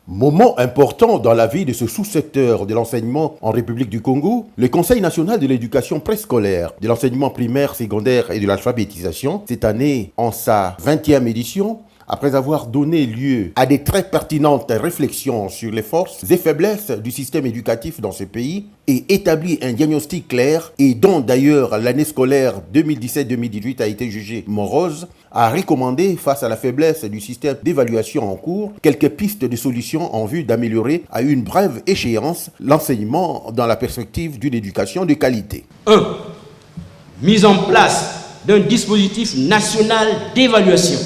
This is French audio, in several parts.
Moment important dans la vie de ce sous-secteur de l'enseignement en République du Congo, le Conseil national de l'éducation préscolaire, de l'enseignement primaire, secondaire et de l'alphabétisation, cette année en sa 20e édition, après avoir donné lieu à des très pertinentes réflexions sur les forces et faiblesses du système éducatif dans ce pays et établi un diagnostic clair et dont d'ailleurs l'année scolaire 2017-2018 a été jugée morose, a recommandé face à la faiblesse du système d'évaluation en cours quelques pistes de solutions en vue d'améliorer à une brève échéance l'enseignement dans la perspective d'une éducation de qualité. 1. Mise en place d'un dispositif national d'évaluation.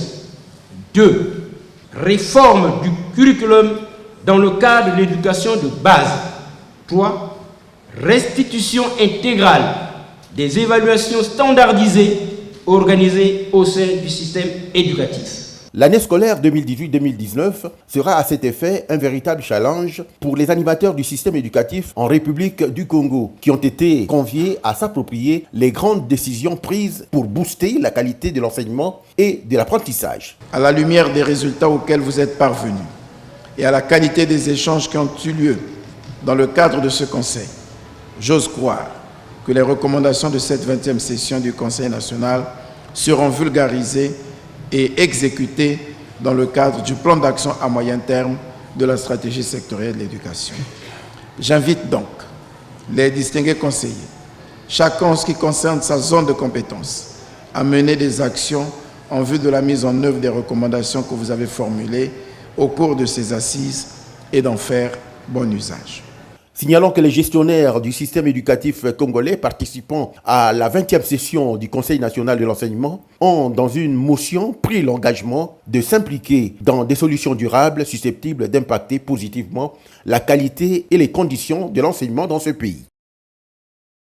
2. Réforme du curriculum dans le cadre de l'éducation de base. 3. Restitution intégrale des évaluations standardisées organisées au sein du système éducatif. L'année scolaire 2018-2019 sera à cet effet un véritable challenge pour les animateurs du système éducatif en République du Congo qui ont été conviés à s'approprier les grandes décisions prises pour booster la qualité de l'enseignement et de l'apprentissage. À la lumière des résultats auxquels vous êtes parvenus et à la qualité des échanges qui ont eu lieu dans le cadre de ce Conseil, j'ose croire que les recommandations de cette 20e session du Conseil national seront vulgarisées et exécutées dans le cadre du plan d'action à moyen terme de la stratégie sectorielle de l'éducation. J'invite donc les distingués conseillers, chacun en ce qui concerne sa zone de compétence, à mener des actions en vue de la mise en œuvre des recommandations que vous avez formulées au cours de ces assises et d'en faire bon usage. Signalons que les gestionnaires du système éducatif congolais participant à la 20e session du Conseil national de l'enseignement ont, dans une motion, pris l'engagement de s'impliquer dans des solutions durables susceptibles d'impacter positivement la qualité et les conditions de l'enseignement dans ce pays.